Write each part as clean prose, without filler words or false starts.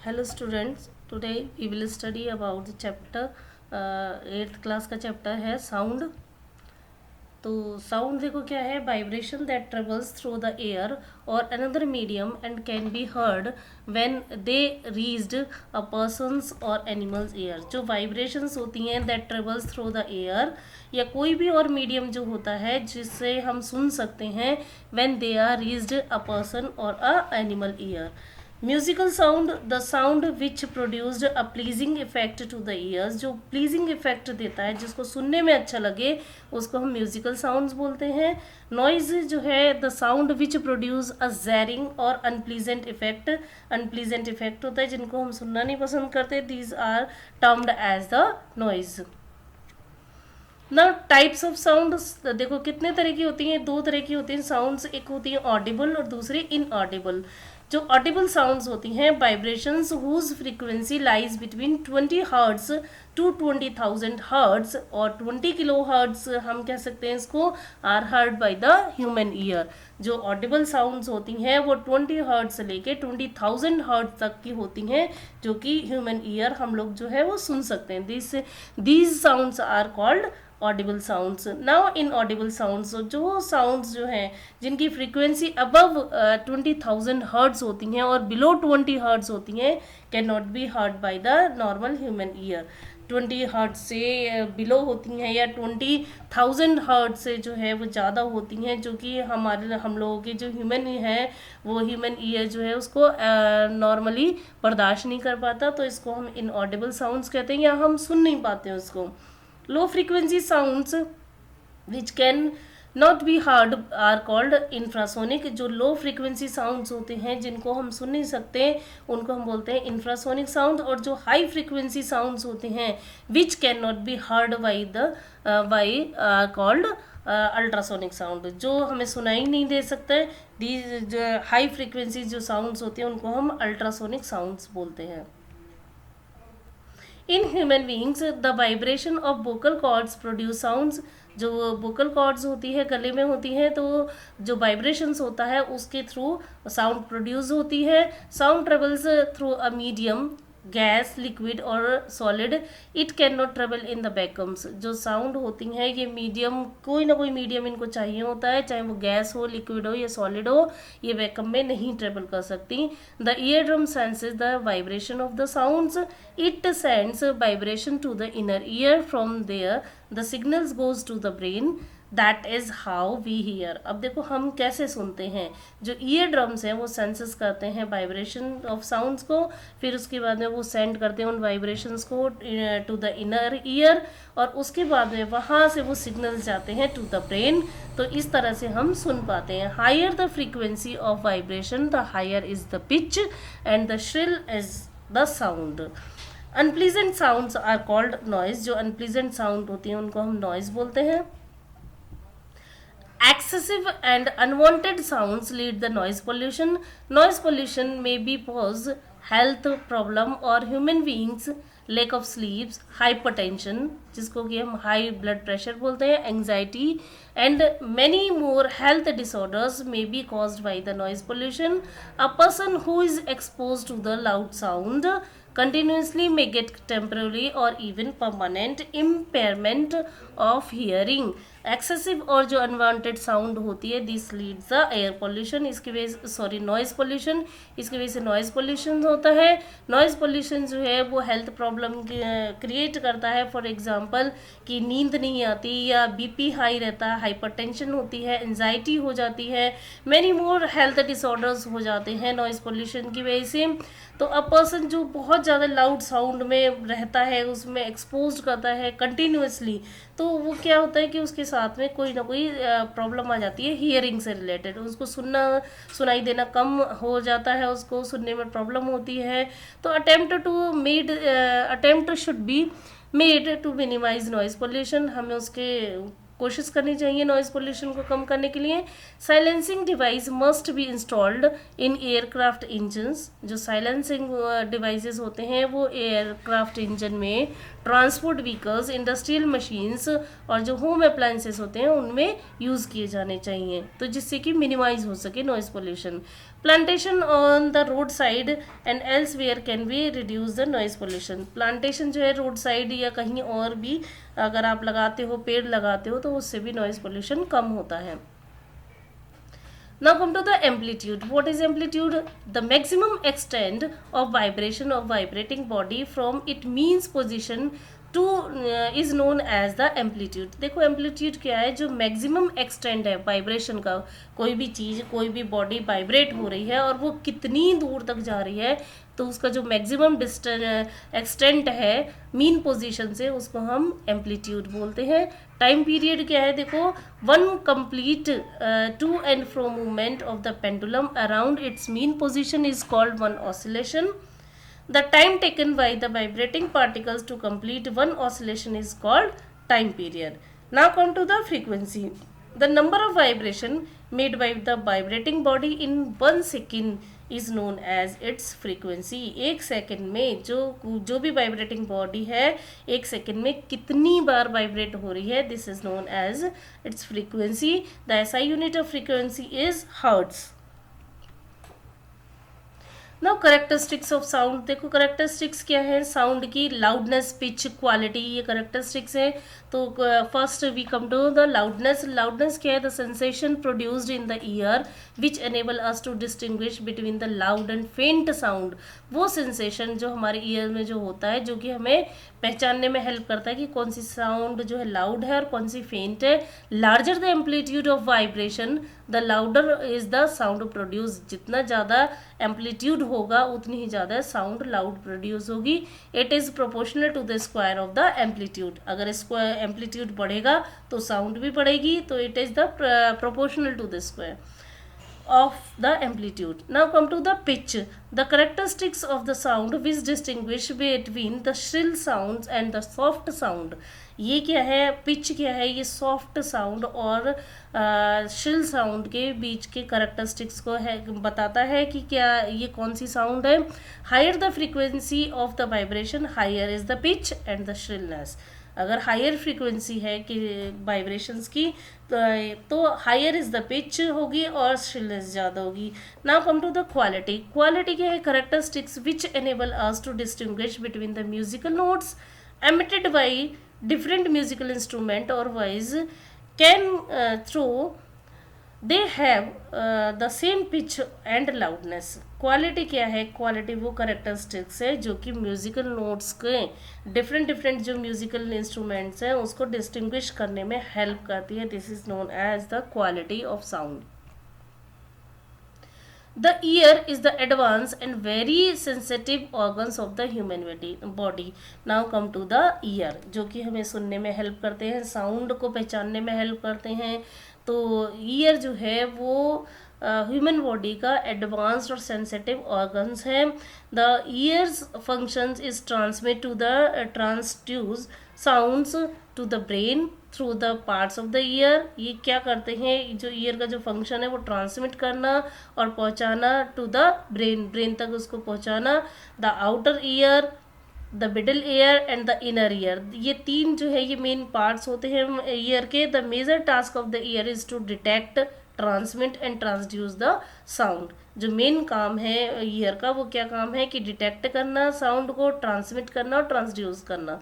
Hello students, today we will study about the chapter 8th class का chapter है sound. तो sound देखो क्या है, vibration that travels through the air और another medium and can be heard when they reached a persons और animals ear. जो vibrations होती हैं that travels through the air या कोई भी और मीडियम जो होता है जिससे हम सुन सकते हैं when they are reached a person और a animal ear. Musical sound the sound which produced a pleasing effect to the ears. जो प्लीजिंग इफेक्ट देता है, जिसको सुनने में अच्छा लगे, उसको हम म्यूजिकल साउंड्स बोलते हैं। नॉइज जो है the sound which produce a jarring और अनप्लीजेंट इफेक्ट। अनप्लीजेंट इफेक्ट होता है जिनको हम सुनना नहीं पसंद करते, these are termed as the noise. ना टाइप्स ऑफ साउंड देखो कितने तरह की होती हैं, दो तरह की होती हैं साउंड्स, एक होती है ऑडिबल और दूसरी इनऑडिबल। जो ऑडिबल साउंड्स होती हैं vibrations whose frequency lies between 20 hertz to 20,000 hertz और 20 किलो हर्ट्ज हम कह सकते हैं इसको, are heard by the human ear. जो ऑडिबल साउंड्स होती हैं वो 20 हर्ट्ज से लेके 20,000 हर्ट्ज तक की होती हैं, जो कि ह्यूमन ईयर हम लोग जो है वो सुन सकते हैं। These sounds are called audible sounds. Now in audible sounds, जो साउंड्स जो हैं जिनकी फ्रीक्वेंसी अबव 20,000 हर्ट्ज होती हैं और बिलो 20 हर्ट्ज होती हैं, can not be heard by the normal human ear. 20 hertz से बिलो होती हैं या 20,000 हर्ट्ज से जो है वो ज़्यादा होती हैं, जो कि हम लोगों के जो ह्यूमन है वो ह्यूमन ईयर जो है उसको नॉर्मली बर्दाश्त नहीं कर पाता, तो इसको हम इनऑडिबल साउंड्स कहते हैं या हम सुन नहीं पाते हैं उसको। Low frequency sounds which can not be heard are called infrasonic. जो लो फ्रीक्वेंसी साउंड्स होते हैं जिनको हम सुन नहीं सकते, उनको हम बोलते हैं इंफ्रासोनिक साउंड। और जो हाई फ्रीक्वेंसी साउंड्स होते हैं विच can not be heard by called ultrasonic sound. जो हमें सुनाई नहीं दे सकते, दीज हाई फ्रीक्वेंसी जो साउंड्स होते हैं उनको हम अल्ट्रासोनिक साउंड्स बोलते हैं। In human beings the vibration of vocal cords produce sounds. जो वोकल कॉर्ड्स होती है गले में होती है, तो जो वाइब्रेशंस होता है उसके थ्रू साउंड प्रोड्यूस होती है। Sound travels through a medium gas liquid और solid, it can not travel in the vacuums. जो साउंड होती हैं ये मीडियम, कोई ना कोई मीडियम इनको चाहिए होता है, चाहे वो गैस हो, लिक्विड हो या सॉलिड हो, ये वैक्यूम में नहीं ट्रेवल कर सकती। The ear drum senses the vibration of the sounds, it sends vibration to the inner ear, from there the signals goes to the brain, that is how we hear. अब देखो हम कैसे सुनते हैं, जो ईयर ड्रम्स हैं वो senses करते हैं वाइब्रेशन ऑफ साउंड्स को, फिर उसके बाद में वो सेंड करते हैं उन वाइब्रेशंस को टू द इनर ईयर, और उसके बाद में वहाँ से वो सिग्नल्स जाते हैं टू द ब्रेन। तो इस तरह से हम सुन पाते हैं। Higher the frequency of vibration the higher is the pitch and the shrill is the sound. Unpleasant sounds are called noise. जो अनप्लीजेंट साउंड होती हैं उनको हम नॉइज बोलते हैं। Excessive and unwanted sounds lead the noise pollution. Noise pollution may be cause health problem or human beings lack of sleep, hypertension जिसको कि हम हाई ब्लड प्रेशर बोलते हैं, anxiety and many more health disorders may be caused by the noise pollution. A person who is exposed to the loud sound continuously may get temporary or even permanent impairment of hearing. Excessive और जो unwanted sound होती है this leads the air pollution, इसकी वजह sorry noise pollution, इसकी वजह से noise pollution होता है। नॉइज पोल्यूशन जो है वो हेल्थ प्रॉब्लम क्रिएट करता है, फॉर एग्जांपल कि नींद नहीं आती या बीपी हाई रहता है, हाइपरटेंशन होती है, एंजाइटी हो जाती है, मैनी मोर हेल्थ डिसऑर्डर्स हो जाते हैं नॉइज पोल्यूशन की वजह से। तो अ पर्सन जो बहुत ज़्यादा लाउड साउंड में रहता है, उसमें एक्सपोज करता है कंटिन्यूसली, तो वो क्या होता है कि उसके साथ में कोई ना कोई प्रॉब्लम आ जाती है हियरिंग से रिलेटेड, उसको सुनाई देना कम हो जाता है, उसको सुनने में प्रॉब्लम होती है। तो attempt should be made to minimise noise pollution. हमें उसके कोशिश करनी चाहिए नॉइज पोल्यूशन को कम करने के लिए। Silencing device must be installed in aircraft engines. जो साइलेंसिंग डिवाइसेस होते हैं वो एयरक्राफ्ट इंजन में, ट्रांसपोर्ट व्हीकल्स, इंडस्ट्रियल मशीन्स और जो होम अप्लायंसेस होते हैं उनमें यूज़ किए जाने चाहिए, तो जिससे कि मिनिमाइज हो सके noise pollution. Plantation on the road side and elsewhere can be reduce the noise pollution. Plantation जो है रोड साइड या कहीं और भी अगर आप लगाते हो, पेड़ लगाते हो, तो उससे भी नॉइज पोल्यूशन कम होता है। Now come to the amplitude. What is amplitude? The maximum extent of vibration of vibrating body from its mean position to is known as the amplitude. देखो amplitude क्या है? जो maximum extent है vibration का, कोई भी चीज़, कोई भी बॉडी वाइब्रेट हो रही है और वो कितनी दूर तक जा रही है, तो उसका जो मैक्सिमम डिस्टेंस एक्सटेंट है मीन पोजीशन से, उसको हम एम्पलीट्यूड बोलते हैं। टाइम पीरियड क्या है? देखो, one complete to and fro movement of the pendulum around its mean position is called one oscillation. The time taken by the vibrating particles to complete one oscillation is called time period. Now come to the frequency. The number of vibration made by the vibrating body in 1 second is known as its frequency. एक second में जो भी vibrating body है, एक second में कितनी बार vibrate हो रही है, this is known as its frequency. The SI unit of frequency is hertz. Now characteristics of sound. देखो करेक्टरिस्टिक्स क्या है साउंड की? लाउडनेस, पिच, क्वालिटी, ये करेक्टरिस्टिक्स है। तो first we come to the loudness. Loudness क्या है? The sensation produced in the ear which enable us to distinguish between the loud and faint sound. वो सेंसेशन जो हमारे ईयर में जो होता है, जो कि हमें पहचानने में हेल्प करता है कि कौन सी साउंड जो है लाउड है और कौन सी फेंट है। Larger the amplitude of vibration the louder is the sound produce. जितना ज़्यादा एम्पलीट्यूड होगा उतनी ही ज़्यादा साउंड लाउड प्रोड्यूस होगी। It is proportional to the square of the amplitude. अगर स्क्वायर एम्पलीट्यूड बढ़ेगा तो साउंड भी बढ़ेगी, तो it is the proportional to the square of the amplitude. Now come to the pitch. The characteristics of the sound which distinguish between the shrill sounds and the soft sound. ये क्या है? Pitch क्या है? ये soft sound और shrill sound के बीच के characteristics को है बताता है कि क्या ये कौन सी साउंड है। Higher the frequency of the vibration, higher is the pitch and the shrillness. अगर हायर फ्रीक्वेंसी है कि वाइब्रेशंस की, तो हायर इज द पिच होगी और श्रिलनेस ज़्यादा होगी। Now come to the quality. Quality क्या है? Characteristics which enable us to distinguish between the musical notes emitted by different musical instrument or voice can through they have the same pitch and loudness. Quality क्या है? Quality वो characteristics है जो कि musical notes के different जो musical instruments हैं उसको डिस्टिंग्विश करने में हेल्प करती है। This is known as the quality of sound. The ear is the advanced and very sensitive organs of the human body. Now come to the ear, जो कि हमें सुनने में हेल्प करते हैं, साउंड को पहचानने में हेल्प करते हैं। तो ईयर जो है वो ह्यूमन बॉडी का एडवांस्ड और सेंसिटिव ऑर्गन्स है। The ears functions is transmit to the transduce sounds to the brain through the parts of the ear. ये क्या करते हैं? जो ईयर का जो फंक्शन है वो ट्रांसमिट करना और पहुंचाना टू द ब्रेन तक उसको पहुंचाना। The outer year, the middle ear and the inner year, ये तीन जो है ये मेन पार्ट्स होते हैं ईयर के। The major task of the ear is to detect, transmit and transduce the sound. जो मेन काम है ईयर का वो क्या काम है कि डिटेक्ट करना साउंड को, ट्रांसमिट करना और ट्रांसड्यूस करना।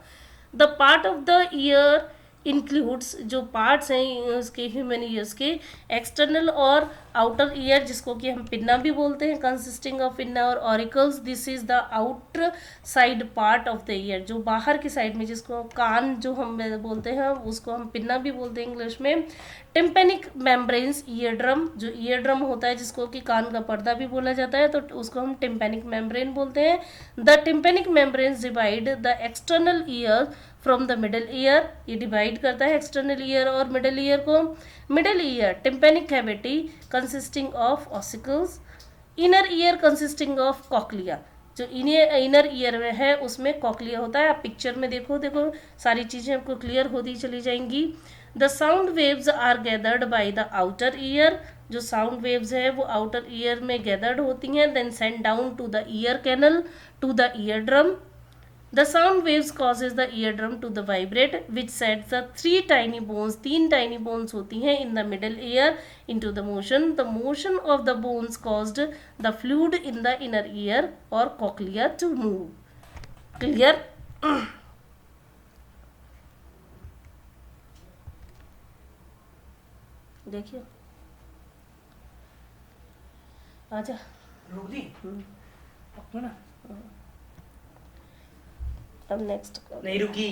The part of the year includes, जो पार्ट्स हैं उसके ह्यूमन ईयर्स के, एक्सटर्नल और आउटर ईयर जिसको कि हम पिन्ना भी बोलते हैं, कंसिस्टिंग ऑफ पिन्ना और auricles. This is the outer side part of the year, जो बाहर की साइड में जिसको कान जो हम बोलते हैं उसको हम पिन्ना भी बोलते हैं इंग्लिश में। टिम्पेनिक मेम्ब्रेन्स, ईयर ड्रम, जो ईयर ड्रम होता है जिसको कि कान का पर्दा भी बोला जाता है, तो उसको हम टिम्पेनिक मेम्ब्रेन बोलते हैं। The tympanic membranes divide the external ear from the middle ear, ये डिवाइड करता है एक्सटर्नल ईयर और मिडल ईयर को। Middle ear tympanic cavity consisting of ossicles, inner ear consisting of cochlea, जो इनर ईयर में है उसमें कॉकलिया होता है। आप पिक्चर में देखो सारी चीज़ें आपको क्लियर होती चली जाएंगी। The sound waves are gathered by the outer ear, जो साउंड वेव्स है वो आउटर ईयर में गैदर्ड होती हैं, then send down to the ear canal to the ear drum. The sound waves causes the eardrum to the vibrate, which sets the three tiny bones, तीन tiny bones होती हैं in the middle ear into the motion. The motion of the bones caused the fluid in the inner ear or cochlea to move. Clear? देखिए आजा रोक दी अपना ना अब next नहीं रुकी